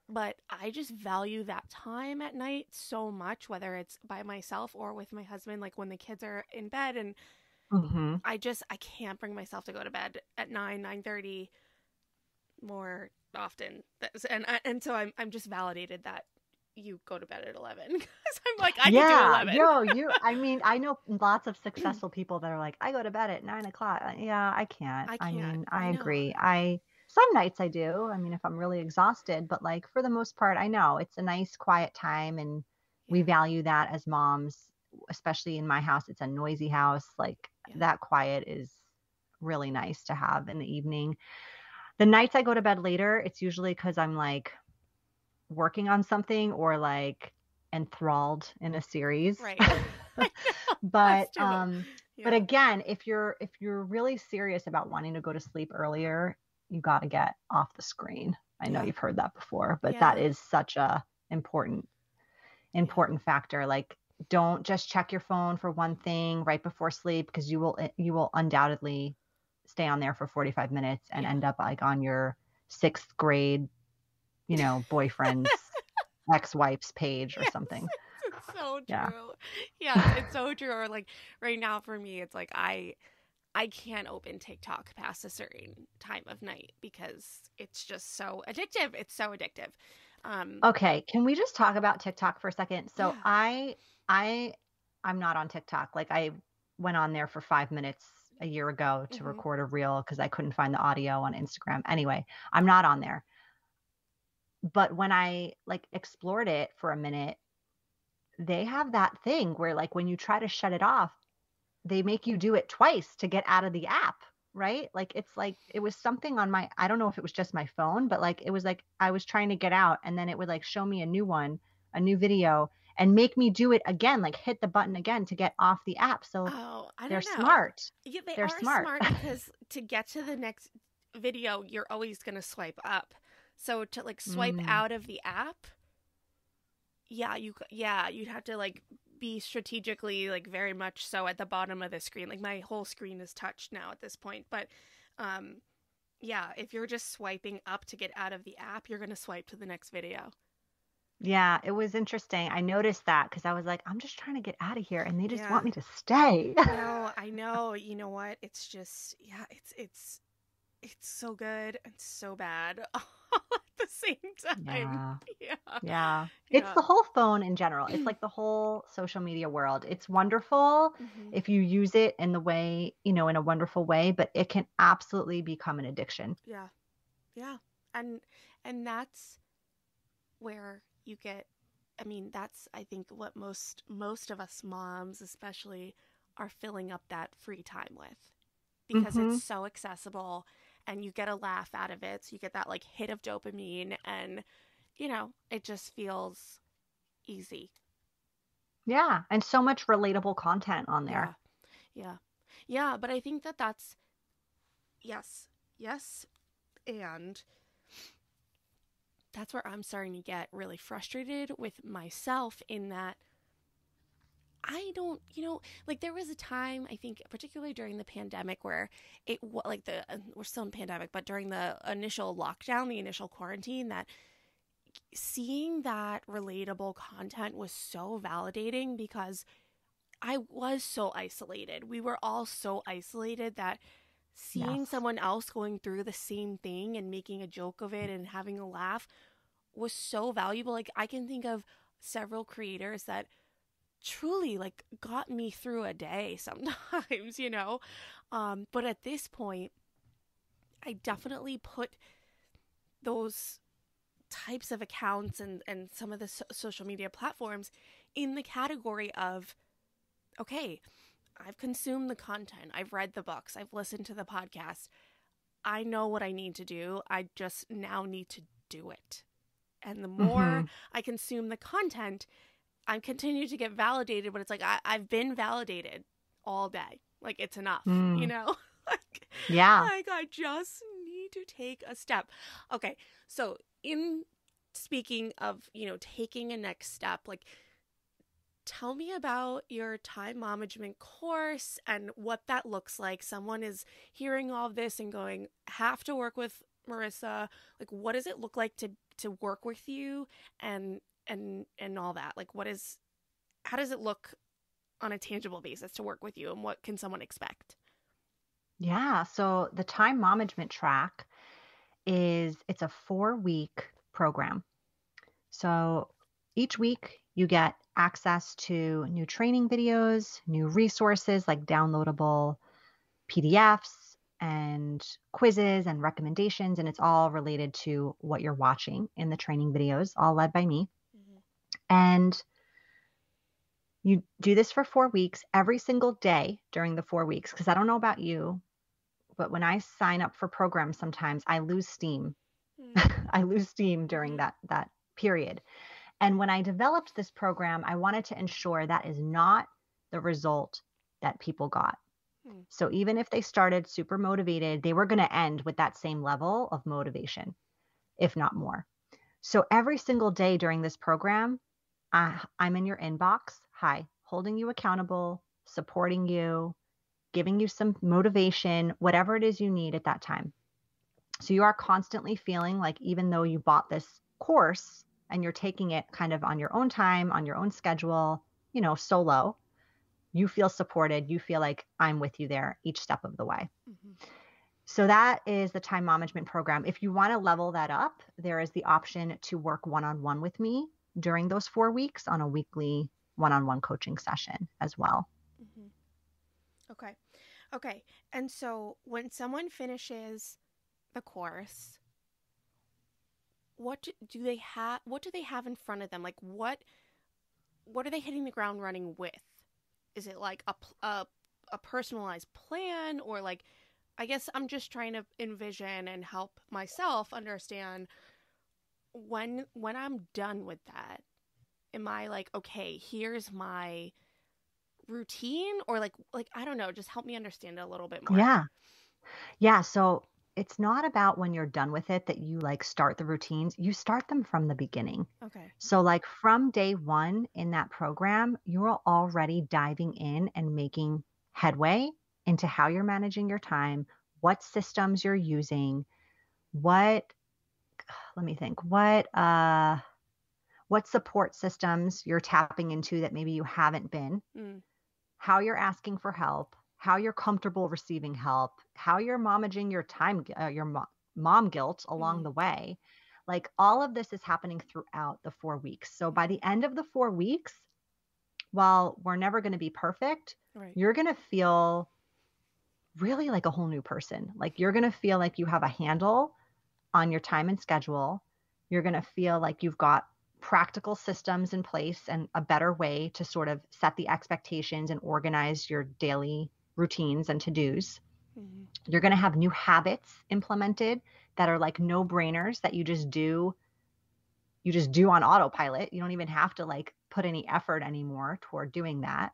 But I just value that time at night so much, whether it's by myself or with my husband, like when the kids are in bed. And I can't bring myself to go to bed at 9:30 more often. And so I'm just validated that you go to bed at 11, because I'm like, I can do 11. I mean, I know lots of successful people that are like, I go to bed at 9 o'clock. Yeah, I can't. I mean, I agree. Some nights I do. I mean, if I'm really exhausted, but like for the most part, I know it's a nice quiet time, and we value that as moms, especially in my house. It's a noisy house. Like that quiet is really nice to have in the evening. The nights I go to bed later, it's usually because I'm like working on something or like enthralled in a series. Right. But But again, if you're really serious about wanting to go to sleep earlier, you got to get off the screen. I know you've heard that before, but that is such a important factor. Like, don't just check your phone for one thing right before sleep, because you will undoubtedly stay on there for 45 minutes and end up like on your 6th grade, boyfriend's ex-wife's page or something. It's so true. Yeah, it's so true. Or like right now for me, it's like I can't open TikTok past a certain time of night because it's just so addictive. It's so addictive. Okay, can we just talk about TikTok for a second? So I'm not on TikTok. Like, I went on there for 5 minutes a year ago to record a reel because I couldn't find the audio on Instagram. Anyway, I'm not on there. But when I like explored it for a minute, they have that thing where like when you try to shut it off, they make you do it twice to get out of the app, right? Like, it's like, it was something on my, I don't know if it was just my phone, but like, it was like, I was trying to get out and then it would like show me a new video and make me do it again, like hit the button again to get off the app. So they're smart. Yeah, they're smart because to get to the next video, you're always going to swipe up. So to like swipe out of the app, you'd have to like be strategically like very much so at the bottom of the screen. Like my whole screen is touched now at this point, but if you're just swiping up to get out of the app, you're going to swipe to the next video. Yeah, it was interesting. I noticed that because I was like, I'm just trying to get out of here and they just want me to stay. No, I know. You know what? It's just, it's so good and so bad all at the same time. Yeah. It's the whole phone in general. It's like the whole social media world. It's wonderful if you use it in the way, in a wonderful way, but it can absolutely become an addiction. Yeah. Yeah. And that's where you get, that's, I think, what most of us moms especially are filling up that free time with, because it's so accessible and you get a laugh out of it. So you get that like hit of dopamine and, it just feels easy. Yeah. And so much relatable content on there. Yeah. But I think that's, yes. And that's where I'm starting to get really frustrated with myself in that I don't, like there was a time, I think, particularly during the pandemic where it like we're still in pandemic, but during the initial lockdown, the initial quarantine, that seeing that relatable content was so validating because I was so isolated. We were all so isolated that seeing someone else going through the same thing and making a joke of it and having a laugh was so valuable. Like I can think of several creators that truly like got me through a day sometimes, but at this point I definitely put those types of accounts and some of the social media platforms in the category of, okay, I've consumed the content, I've read the books, I've listened to the podcast, I know what I need to do, I just now need to do it. And the more I consume the content, I continue to get validated, but it's like I've been validated all day. Like it's enough, Like, like I just need to take a step. Okay, so in speaking of, taking a next step, like tell me about your Time MOMagement course and what that looks like. Someone is hearing all of this and going, have to work with Marisa. Like, what does it look like to work with you and all that? Like, how does it look on a tangible basis to work with you, and what can someone expect? Yeah. So the Time MOMagement track it's a 4-week program. So each week you get access to new training videos, new resources like downloadable PDFs and quizzes and recommendations. And it's all related to what you're watching in the training videos, all led by me. And you do this for 4 weeks, every single day during the 4 weeks. Because I don't know about you, but when I sign up for programs, sometimes I lose steam. I lose steam during that period. And when I developed this program, I wanted to ensure that is not the result that people got. So even if they started super motivated, they were going to end with that same level of motivation, if not more. So every single day during this program, I'm in your inbox. Hi, holding you accountable, supporting you, giving you some motivation, whatever it is you need at that time. So you are constantly feeling like even though you bought this course and you're taking it kind of on your own time, on your own schedule, solo, you feel supported. You feel like I'm with you there each step of the way. So that is the Time MOMagement program. If you want to level that up, there is the option to work one-on-one with me during those 4 weeks on a weekly one-on-one coaching session as well. Okay. And so when someone finishes the course, what do they have in front of them? Like what are they hitting the ground running with? Is it like a personalized plan, or like, I guess I'm just trying to envision and help myself understand when I'm done with that, am I like, okay, here's my routine, or like I don't know, just help me understand it a little bit more. Yeah. So it's not about when you're done with it that you like start the routines. You start them from the beginning. Okay. So like from day one in that program, you're already diving in and making headway into how you're managing your time, what systems you're using, what support systems you're tapping into that maybe you haven't been, how you're asking for help, how you're comfortable receiving help, how you're momaging your time, your mom guilt along the way. Like all of this is happening throughout the 4 weeks. So by the end of the 4 weeks, while we're never going to be perfect, you're going to feel really like a whole new person. Like you're going to feel like you have a handle on your time and schedule. You're going to feel like you've got practical systems in place and a better way to sort of set the expectations and organize your daily routines and to-dos. You're going to have new habits implemented that are like no-brainers that you just do on autopilot. You don't even have to like put any effort anymore toward doing that.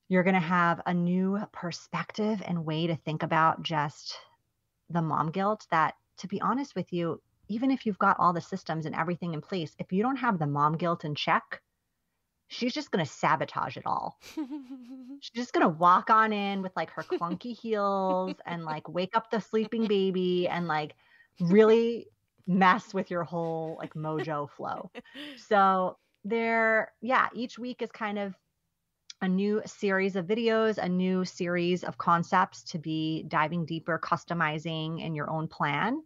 You're going to have a new perspective and way to think about just the mom guilt that, to be honest with you, even if you've got all the systems and everything in place, if you don't have the mom guilt in check, she's just going to sabotage it all. She's just going to walk on in with like her clunky heels and like wake up the sleeping baby and like really mess with your whole like mojo flow. So each week is kind of a new series of videos, a new series of concepts to be diving deeper, customizing in your own plan.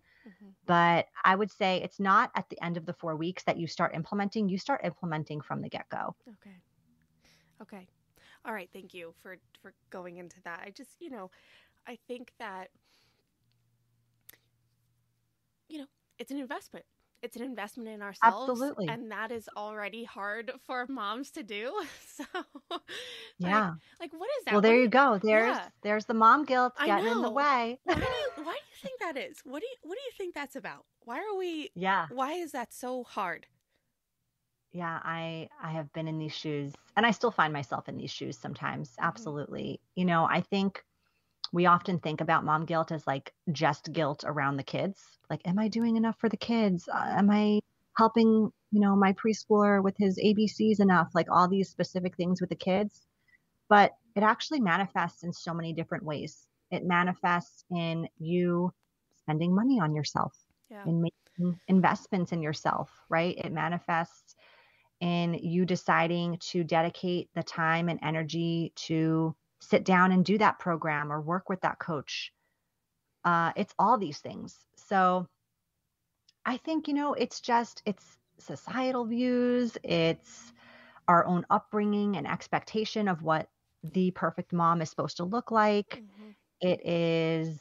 But I would say it's not at the end of the 4 weeks that you start implementing. You start implementing from the get-go. Okay. All right. Thank you for going into that. I just, I think that, it's an investment. It's an investment in ourselves. Absolutely. And that is already hard for moms to do. So yeah. Like what is that? Well, there you go. There's the mom guilt getting in the way. Why do you think that is? What do you think that's about? Why is that so hard? Yeah, I have been in these shoes and I still find myself in these shoes sometimes. Absolutely. I think we often think about mom guilt as like just guilt around the kids. Like, am I doing enough for the kids? Am I helping, my preschooler with his ABCs enough? Like all these specific things with the kids. But it actually manifests in so many different ways. It manifests in you spending money on yourself, in making investments in yourself, right? It manifests in you deciding to dedicate the time and energy to sit down and do that program or work with that coach. It's all these things. So I think, it's societal views. It's our own upbringing and expectation of what the perfect mom is supposed to look like. It is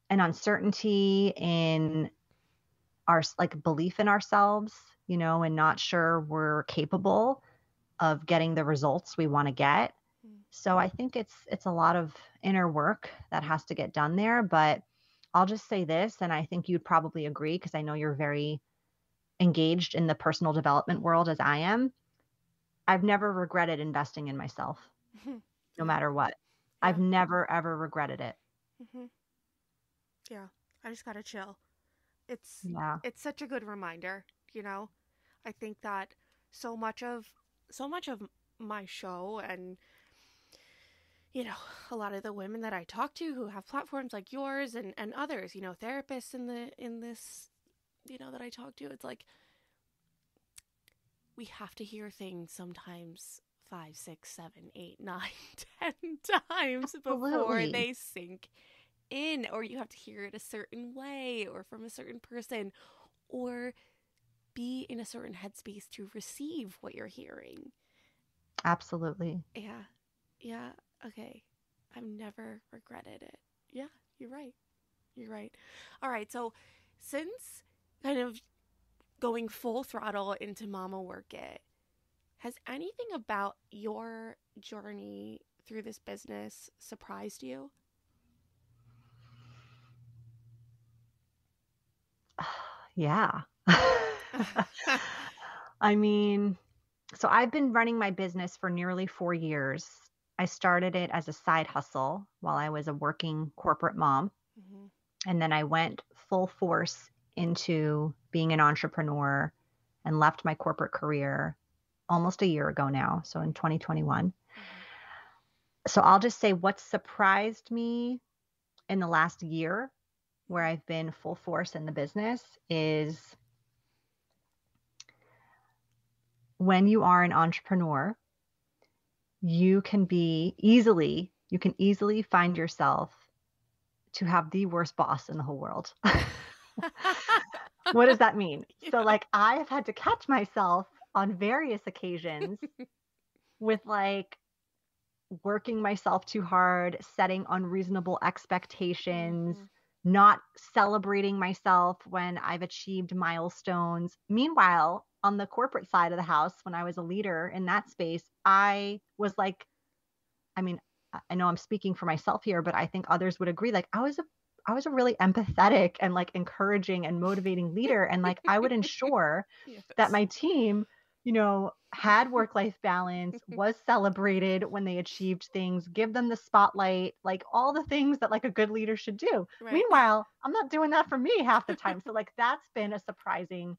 an uncertainty in our like belief in ourselves, and not sure we're capable of getting the results we want to get. So I think it's a lot of inner work that has to get done there. But I'll just say this, and I think you'd probably agree because I know you're very engaged in the personal development world as I am. I've never regretted investing in myself, no matter what. I've never, ever regretted it. Mm-hmm. Yeah. I just gotta chill. It's Yeah. it's such a good reminder, you know? I think that so much of so much of my show and a lot of the women that I talk to who have platforms like yours and others, therapists in this, that I talk to, it's like we have to hear things sometimes 5, 6, 7, 8, 9, 10 times before Absolutely. they sink in, or you have to hear it a certain way or from a certain person, or be in a certain headspace to receive what you're hearing. Absolutely. Yeah. Yeah. Okay. I've never regretted it. Yeah, you're right. You're right. All right. So, since kind of going full throttle into Mama Work It, has anything about your journey through this business surprised you? Yeah. I mean, so I've been running my business for nearly 4 years. I started it as a side hustle while I was a working corporate mom. Mm-hmm. And then I went full force into being an entrepreneur and left my corporate career almost a year ago now. So in 2021. Mm-hmm. So I'll just say what surprised me in the last year where I've been full force in the business is when you are an entrepreneur, you can easily find yourself to have the worst boss in the whole world. What does that mean? Yeah. So like I have had to catch myself on various occasions with like working myself too hard, setting unreasonable expectations, Mm-hmm. not celebrating myself when I've achieved milestones. Meanwhile, on the corporate side of the house, when I was a leader in that space, I was like, I mean, I know I'm speaking for myself here, but I think others would agree. Like I was a really empathetic and like encouraging and motivating leader. And like I would ensure Yes. that my team, had work-life balance, was celebrated when they achieved things, give them the spotlight, like all the things that like a good leader should do. Right. Meanwhile, I'm not doing that for me half the time. So like that's been a surprising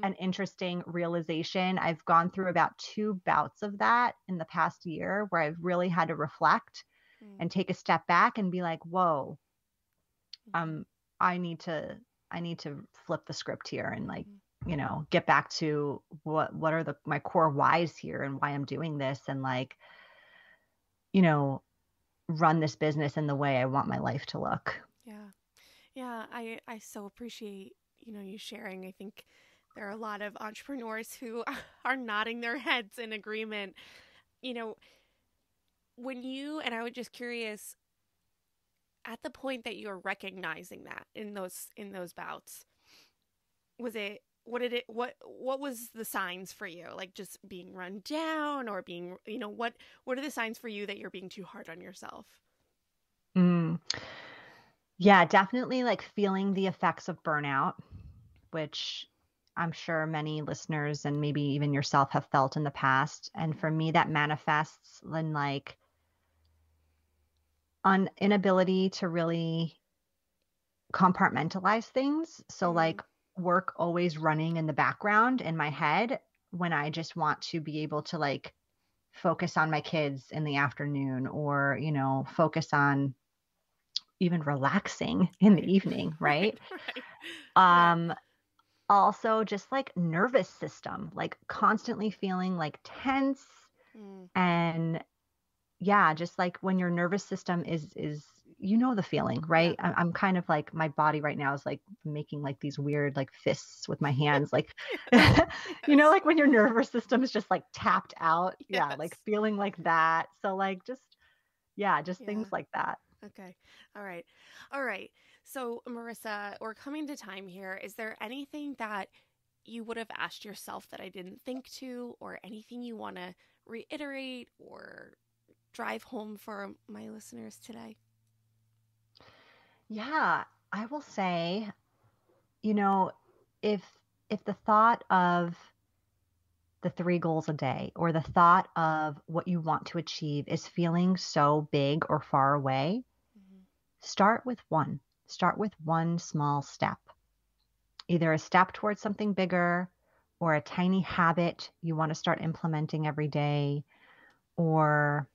and interesting realization. I've gone through about 2 bouts of that in the past year where I've really had to reflect and take a step back and be like, whoa, I need to flip the script here and like, get back to what are my core whys here and why I'm doing this and like, run this business in the way I want my life to look. Yeah. Yeah, I so appreciate, you sharing. I think there are a lot of entrepreneurs who are nodding their heads in agreement. And I was just curious, at the point that you're recognizing that in those bouts, was it what was the signs for you? Like just being run down or being, what are the signs for you that you're being too hard on yourself? Mm. Yeah, definitely like feeling the effects of burnout, which I'm sure many listeners and maybe even yourself have felt in the past. And for me, that manifests in like an inability to really compartmentalize things. So like work always running in the background in my head when I just want to be able to like focus on my kids in the afternoon or, focus on even relaxing in the evening, right? Right. Also just like nervous system, like constantly feeling like tense and yeah, just like when your nervous system is the feeling, right? Yeah. I'm kind of like my body right now is like making like these weird like fists with my hands, like Yes. Yes. like when your nervous system is just like tapped out. Yeah, Yes. like feeling like that. So like just Yeah. things like that. Okay. All right. All right. So, Marisa, we're coming to time here. Is there anything that you would have asked yourself that I didn't think to, or anything you want to reiterate or drive home for my listeners today? Yeah, I will say, you know, if if the thought of the 3 goals a day, or the thought of what you want to achieve is feeling so big or far away, start with one. Start with one small step. Either a step towards something bigger, or a tiny habit you want to start implementing every day, or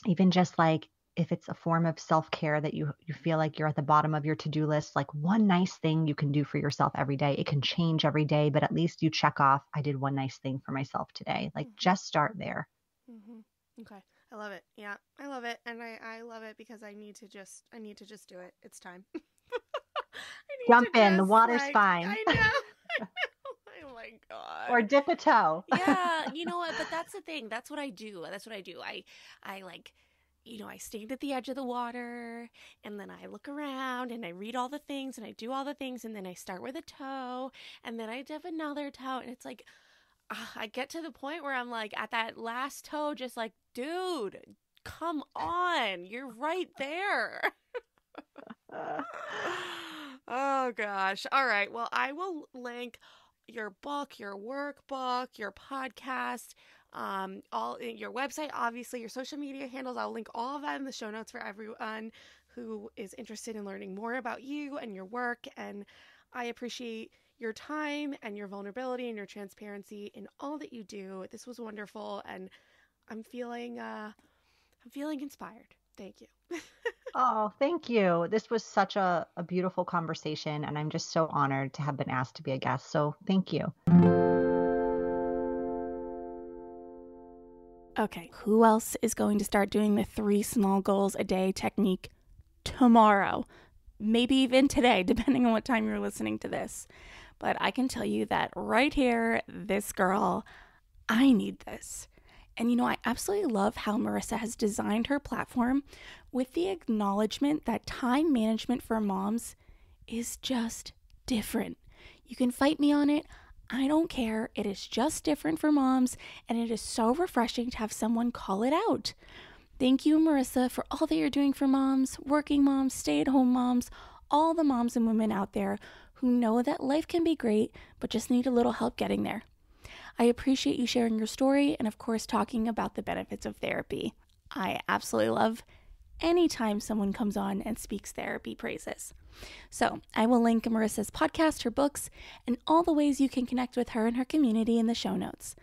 even just like if it's a form of self-care that you feel like you're at the bottom of your to-do list, like one nice thing you can do for yourself every day. It can change every day, but at least you check off, I did one nice thing for myself today. Like just start there. Okay. I love it. Yeah, I love it. And I love it because I need to just do it. It's time. Jump in. The water's fine. I know. Oh my God. Or dip a toe. Yeah. You know what? But that's the thing. That's what I do. I like, I stand at the edge of the water, and then I look around and I read all the things and I do all the things, and then I start with a toe, and then I dip another toe, and it's like, I get to the point where I'm like at that last toe, just like, dude, come on, you're right there. Oh gosh. All right. Well, I will link your book, your workbook, your podcast, all your website, obviously your social media handles. I'll link all of that in the show notes for everyone who is interested in learning more about you and your work. And I appreciate your time and your vulnerability and your transparency in all that you do. This was wonderful, and I'm feeling inspired. Thank you. Oh, thank you. This was such a beautiful conversation, and I'm just so honored to have been asked to be a guest. So thank you. Okay, who else is going to start doing the 3 small goals a day technique tomorrow? Maybe even today, depending on what time you're listening to this. But I can tell you that right here, this girl, I need this. And I absolutely love how Marisa has designed her platform with the acknowledgement that time management for moms is just different. You can fight me on it. I don't care. It is just different for moms, and it is so refreshing to have someone call it out. Thank you, Marisa, for all that you're doing for moms, working moms, stay-at-home moms, all the moms and women out there who know that life can be great, but just need a little help getting there. I appreciate you sharing your story and, of course, talking about the benefits of therapy. I absolutely love anytime someone comes on and speaks therapy praises. So I will link Marisa's podcast, her books, and all the ways you can connect with her and her community in the show notes.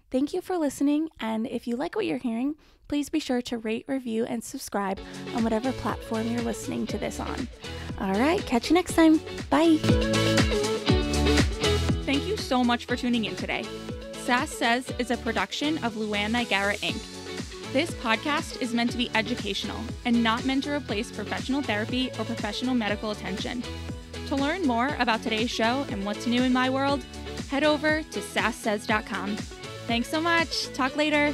Thank you for listening, and if you like what you're hearing, please be sure to rate, review, and subscribe on whatever platform you're listening to this on. All right, catch you next time. Bye. Thank you so much for tuning in today. Sass Says is a production of Luann Nigara, Inc. This podcast is meant to be educational and not meant to replace professional therapy or professional medical attention. To learn more about today's show and what's new in my world, head over to sasssays.com. Thanks so much. Talk later.